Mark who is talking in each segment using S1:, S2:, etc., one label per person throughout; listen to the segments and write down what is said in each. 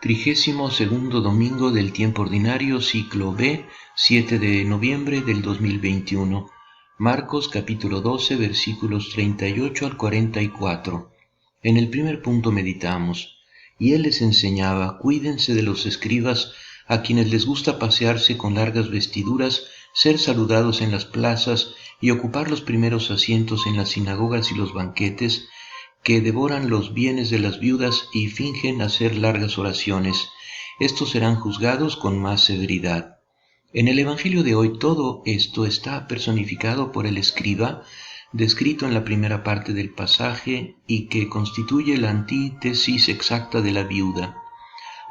S1: 32º domingo del tiempo ordinario, ciclo B, 7 de noviembre del 2021. Marcos capítulo 12, versículos 38 al 44. En el primer punto meditamos: y él les enseñaba: cuídense de los escribas, a quienes les gusta pasearse con largas vestiduras, ser saludados en las plazas y ocupar los primeros asientos en las sinagogas y los banquetes, que devoran los bienes de las viudas y fingen hacer largas oraciones. Estos serán juzgados con más severidad. En el Evangelio de hoy todo esto está personificado por el escriba, descrito en la primera parte del pasaje y que constituye la antítesis exacta de la viuda.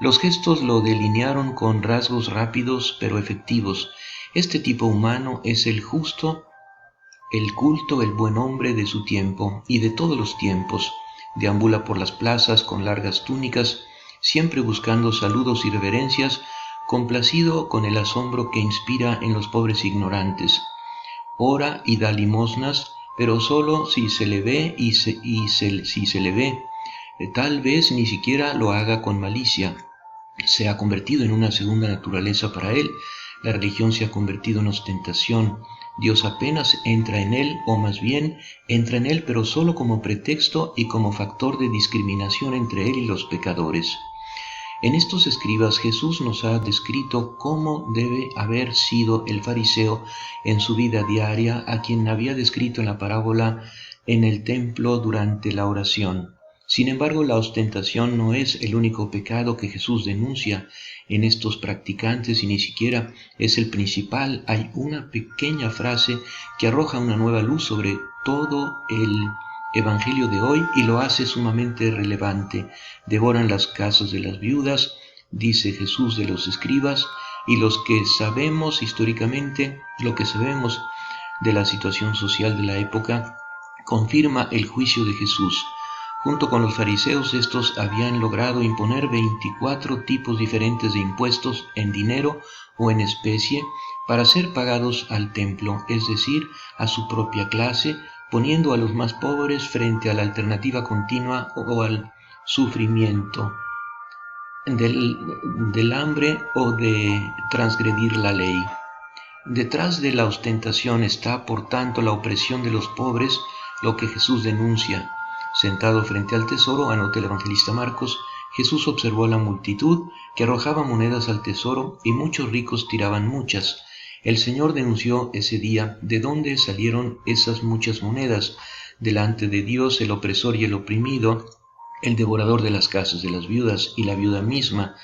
S1: Los gestos lo delinearon con rasgos rápidos pero efectivos. Este tipo humano es el justo, el culto, el buen hombre de su tiempo y de todos los tiempos. Deambula por las plazas con largas túnicas, siempre buscando saludos y reverencias, complacido con el asombro que inspira en los pobres ignorantes. Ora y da limosnas, pero solo si se le ve si se le ve. Tal vez ni siquiera lo haga con malicia. Se ha convertido en una segunda naturaleza para él. La religión se ha convertido en ostentación. Dios apenas entra en él, o más bien entra en él, pero solo como pretexto y como factor de discriminación entre él y los pecadores. En estos escribas Jesús nos ha descrito cómo debe haber sido el fariseo en su vida diaria, a quien había descrito en la parábola en el templo durante la oración. Sin embargo, la ostentación no es el único pecado que Jesús denuncia en estos practicantes y ni siquiera es el principal. Hay una pequeña frase que arroja una nueva luz sobre todo el Evangelio de hoy y lo hace sumamente relevante. Devoran las casas de las viudas, dice Jesús de los escribas, y los que sabemos históricamente, lo que sabemos de la situación social de la época, confirma el juicio de Jesús. Junto con los fariseos, estos habían logrado imponer 24 tipos diferentes de impuestos en dinero o en especie para ser pagados al templo, es decir, a su propia clase, poniendo a los más pobres frente a la alternativa continua o al sufrimiento del hambre o de transgredir la ley. Detrás de la ostentación está, por tanto, la opresión de los pobres, lo que Jesús denuncia. Sentado frente al tesoro, anota el evangelista Marcos, Jesús observó a la multitud que arrojaba monedas al tesoro y muchos ricos tiraban muchas. El Señor denunció ese día de dónde salieron esas muchas monedas. Delante de Dios, el opresor y el oprimido, el devorador de las casas de las viudas y la viuda misma.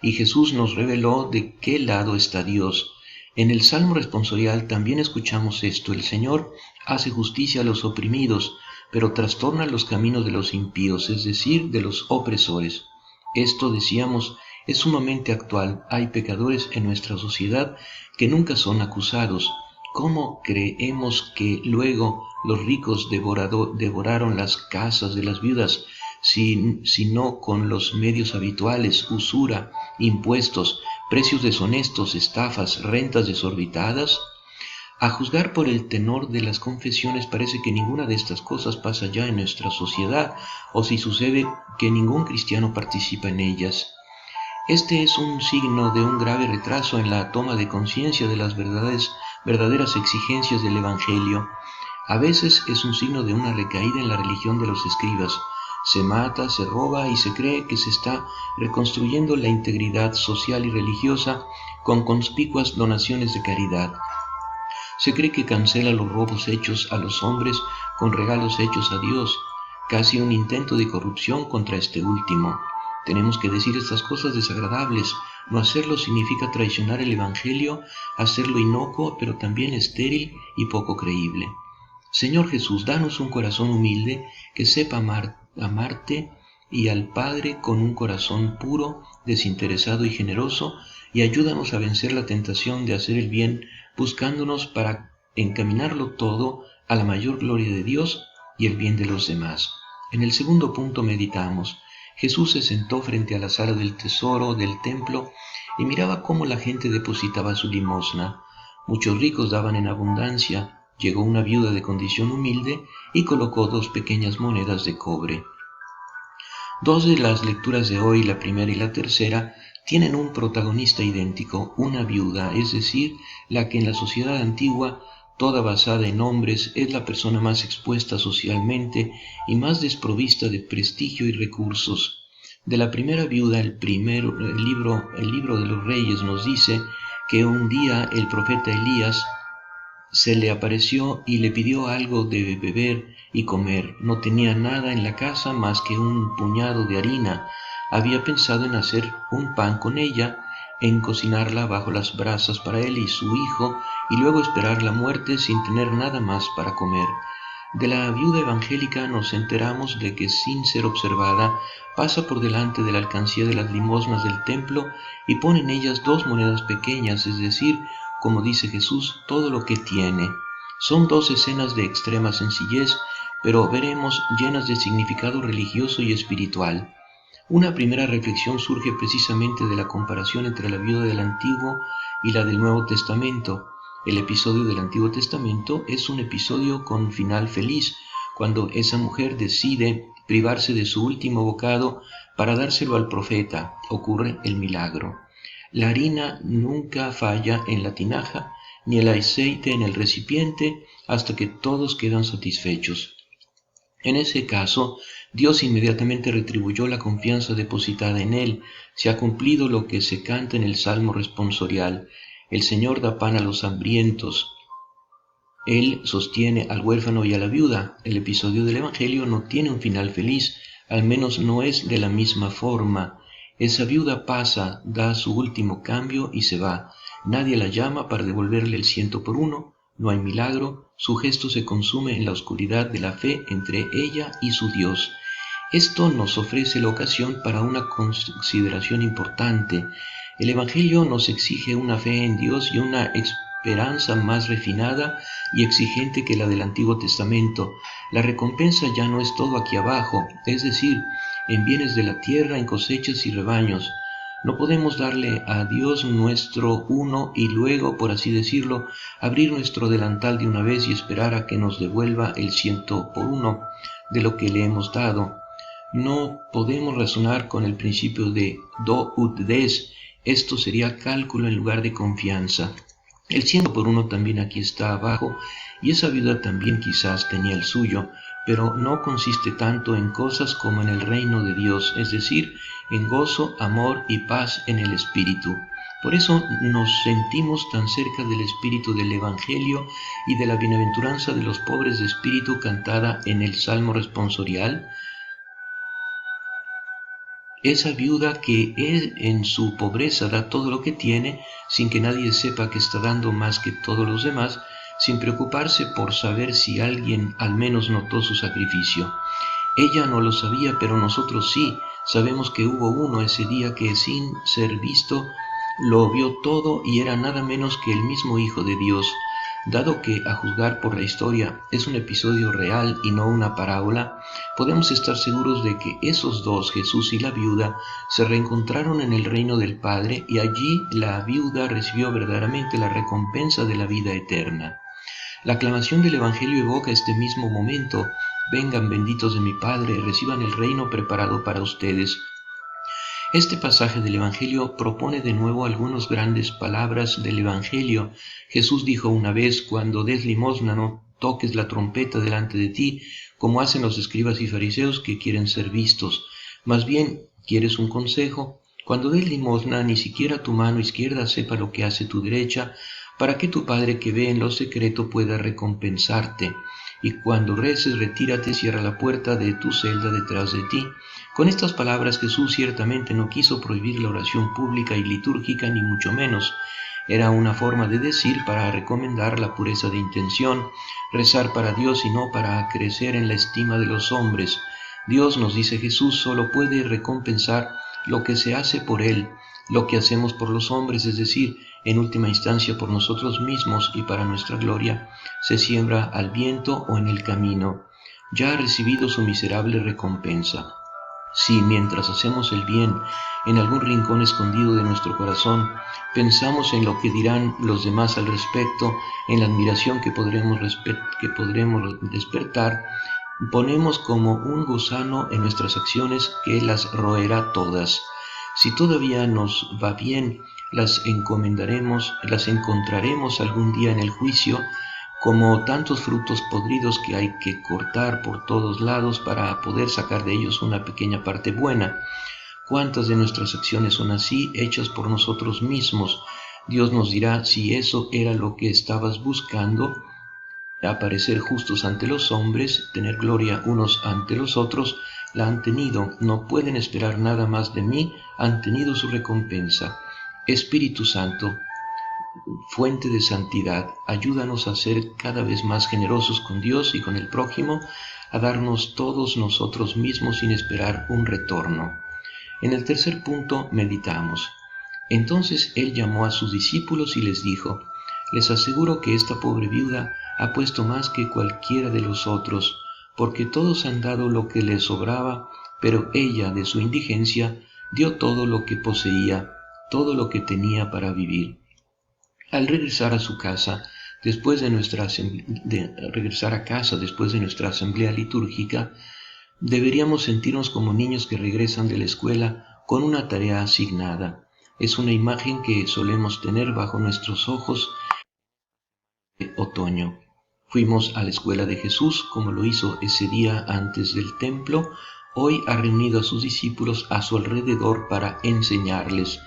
S1: Y Jesús nos reveló de qué lado está Dios. En el Salmo responsorial también escuchamos esto: el Señor hace justicia a los oprimidos, pero trastorna los caminos de los impíos, es decir, de los opresores. Esto, decíamos, es sumamente actual. Hay pecadores en nuestra sociedad que nunca son acusados. ¿Cómo creemos que luego los ricos devoraron las casas de las viudas, si no con los medios habituales: usura, impuestos, precios deshonestos, estafas, rentas desorbitadas? A juzgar por el tenor de las confesiones, parece que ninguna de estas cosas pasa ya en nuestra sociedad, o si sucede, que ningún cristiano participa en ellas. Este es un signo de un grave retraso en la toma de conciencia de las verdaderas exigencias del Evangelio. A veces es un signo de una recaída en la religión de los escribas. Se mata, se roba y se cree que se está reconstruyendo la integridad social y religiosa con conspicuas donaciones de caridad. Se cree que cancela los robos hechos a los hombres con regalos hechos a Dios, casi un intento de corrupción contra este último. Tenemos que decir estas cosas desagradables. No hacerlo significa traicionar el Evangelio, hacerlo inocuo, pero también estéril y poco creíble. Señor Jesús, danos un corazón humilde que sepa amarte y al Padre con un corazón puro, desinteresado y generoso, y ayúdanos a vencer la tentación de hacer el bien, buscándonos para encaminarlo todo a la mayor gloria de Dios y el bien de los demás. En el segundo punto meditamos: Jesús se sentó frente a la sala del tesoro del templo y miraba cómo la gente depositaba su limosna. Muchos ricos daban en abundancia. Llegó una viuda de condición humilde y colocó 2 pequeñas monedas de cobre. Dos de las lecturas de hoy, la primera y la tercera, tienen un protagonista idéntico, una viuda, es decir, la que en la sociedad antigua, toda basada en hombres, es la persona más expuesta socialmente y más desprovista de prestigio y recursos. De la primera viuda, el libro de los Reyes nos dice que un día el profeta Elías se le apareció y le pidió algo de beber y comer. No tenía nada en la casa más que un puñado de harina. Había pensado en hacer un pan con ella, en cocinarla bajo las brasas para él y su hijo, y luego esperar la muerte sin tener nada más para comer. De la viuda evangélica nos enteramos de que, sin ser observada, pasa por delante de la alcancía de las limosnas del templo y pone en ellas 2 monedas pequeñas, es decir, como dice Jesús, todo lo que tiene. Son 2 escenas de extrema sencillez, pero veremos llenas de significado religioso y espiritual. Una primera reflexión surge precisamente de la comparación entre la viuda del Antiguo y la del Nuevo Testamento. El episodio del Antiguo Testamento es un episodio con final feliz, cuando esa mujer decide privarse de su último bocado para dárselo al profeta. Ocurre el milagro. La harina nunca falla en la tinaja, ni el aceite en el recipiente, hasta que todos quedan satisfechos. En ese caso, Dios inmediatamente retribuyó la confianza depositada en él. Se ha cumplido lo que se canta en el Salmo responsorial. El Señor da pan a los hambrientos. Él sostiene al huérfano y a la viuda. El episodio del Evangelio no tiene un final feliz, al menos no es de la misma forma. Esa viuda pasa, da su último cambio y se va. Nadie la llama para devolverle el 100 por 1. No hay milagro, su gesto se consume en la oscuridad de la fe entre ella y su Dios. Esto nos ofrece la ocasión para una consideración importante. El Evangelio nos exige una fe en Dios y una esperanza más refinada y exigente que la del Antiguo Testamento. La recompensa ya no es todo aquí abajo, es decir, en bienes de la tierra, en cosechas y rebaños. No podemos darle a Dios nuestro uno y luego, por así decirlo, abrir nuestro delantal de una vez y esperar a que nos devuelva el 100 por 1 de lo que le hemos dado. No podemos razonar con el principio de do ut des. Esto sería cálculo en lugar de confianza. El 100 por 1 también aquí está abajo, y esa viuda también quizás tenía el suyo, pero no consiste tanto en cosas como en el reino de Dios, es decir, en gozo, amor y paz en el Espíritu. Por eso nos sentimos tan cerca del espíritu del Evangelio y de la bienaventuranza de los pobres de espíritu cantada en el Salmo responsorial. Esa viuda que en su pobreza da todo lo que tiene, sin que nadie sepa que está dando más que todos los demás, sin preocuparse por saber si alguien al menos notó su sacrificio. Ella no lo sabía, pero nosotros sí. Sabemos que hubo uno ese día que, sin ser visto, lo vio todo y era nada menos que el mismo Hijo de Dios. Dado que, a juzgar por la historia, es un episodio real y no una parábola, podemos estar seguros de que esos dos, Jesús y la viuda, se reencontraron en el reino del Padre y allí la viuda recibió verdaderamente la recompensa de la vida eterna. La aclamación del Evangelio evoca este mismo momento. Vengan benditos de mi Padre, reciban el reino preparado para ustedes. Este pasaje del Evangelio propone de nuevo algunas grandes palabras del Evangelio. Jesús dijo una vez: cuando des limosna no toques la trompeta delante de ti, como hacen los escribas y fariseos que quieren ser vistos. Más bien, ¿quieres un consejo? Cuando des limosna, ni siquiera tu mano izquierda sepa lo que hace tu derecha, para que tu Padre que ve en lo secreto pueda recompensarte. Y cuando reces, retírate, cierra la puerta de tu celda detrás de ti. Con estas palabras Jesús ciertamente no quiso prohibir la oración pública y litúrgica, ni mucho menos. Era una forma de decir para recomendar la pureza de intención, rezar para Dios y no para crecer en la estima de los hombres. Dios, nos dice Jesús, solo puede recompensar lo que se hace por Él, lo que hacemos por los hombres, es decir, en última instancia por nosotros mismos y para nuestra gloria, se siembra al viento o en el camino. Ya ha recibido su miserable recompensa. Si mientras hacemos el bien, en algún rincón escondido de nuestro corazón, pensamos en lo que dirán los demás al respecto, en la admiración que podremos despertar, ponemos como un gusano en nuestras acciones que las roerá todas. Si todavía nos va bien, las encontraremos algún día en el juicio, como tantos frutos podridos que hay que cortar por todos lados para poder sacar de ellos una pequeña parte buena. ¿Cuántas de nuestras acciones son así, hechas por nosotros mismos? Dios nos dirá si eso era lo que estabas buscando, aparecer justos ante los hombres, tener gloria unos ante los otros, la han tenido, no pueden esperar nada más de mí, han tenido su recompensa. Espíritu Santo, fuente de santidad, ayúdanos a ser cada vez más generosos con Dios y con el prójimo, a darnos todos nosotros mismos sin esperar un retorno. En el tercer punto meditamos. Entonces él llamó a sus discípulos y les dijo: les aseguro que esta pobre viuda ha puesto más que cualquiera de los otros, porque todos han dado lo que les sobraba, pero ella, de su indigencia, dio todo lo que poseía, todo lo que tenía para vivir. Al regresar a su casa, después de regresar a casa después de nuestra asamblea litúrgica, deberíamos sentirnos como niños que regresan de la escuela con una tarea asignada. Es una imagen que solemos tener bajo nuestros ojos de otoño. Fuimos a la escuela de Jesús, como lo hizo ese día antes del templo. Hoy ha reunido a sus discípulos a su alrededor para enseñarles.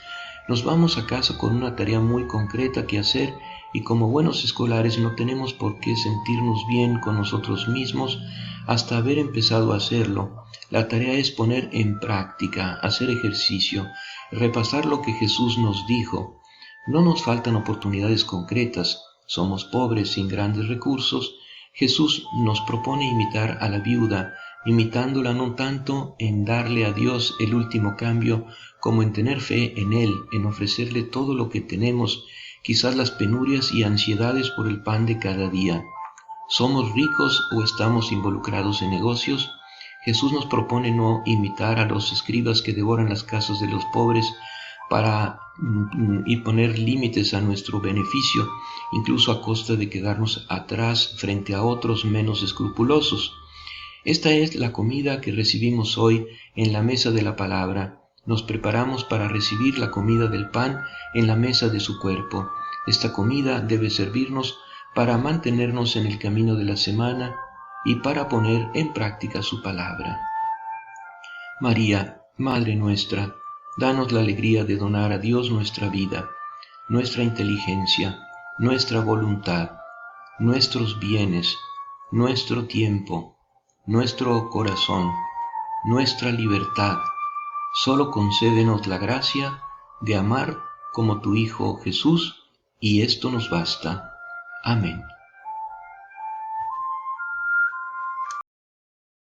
S1: Nos vamos a casa con una tarea muy concreta que hacer, y como buenos escolares no tenemos por qué sentirnos bien con nosotros mismos hasta haber empezado a hacerlo. La tarea es poner en práctica, hacer ejercicio, repasar lo que Jesús nos dijo. No nos faltan oportunidades concretas. Somos pobres, sin grandes recursos. Jesús nos propone imitar a la viuda, imitándola no tanto en darle a Dios el último cambio, como en tener fe en Él, en ofrecerle todo lo que tenemos, quizás las penurias y ansiedades por el pan de cada día. ¿Somos ricos o estamos involucrados en negocios? Jesús nos propone no imitar a los escribas que devoran las casas de los pobres y poner límites a nuestro beneficio, incluso a costa de quedarnos atrás frente a otros menos escrupulosos. Esta es la comida que recibimos hoy en la mesa de la palabra. Nos preparamos para recibir la comida del pan en la mesa de su cuerpo. Esta comida debe servirnos para mantenernos en el camino de la semana y para poner en práctica su palabra. María, Madre nuestra, danos la alegría de donar a Dios nuestra vida, nuestra inteligencia, nuestra voluntad, nuestros bienes, nuestro tiempo, nuestro corazón, nuestra libertad. Solo concédenos la gracia de amar como tu Hijo Jesús, y esto nos basta. Amén.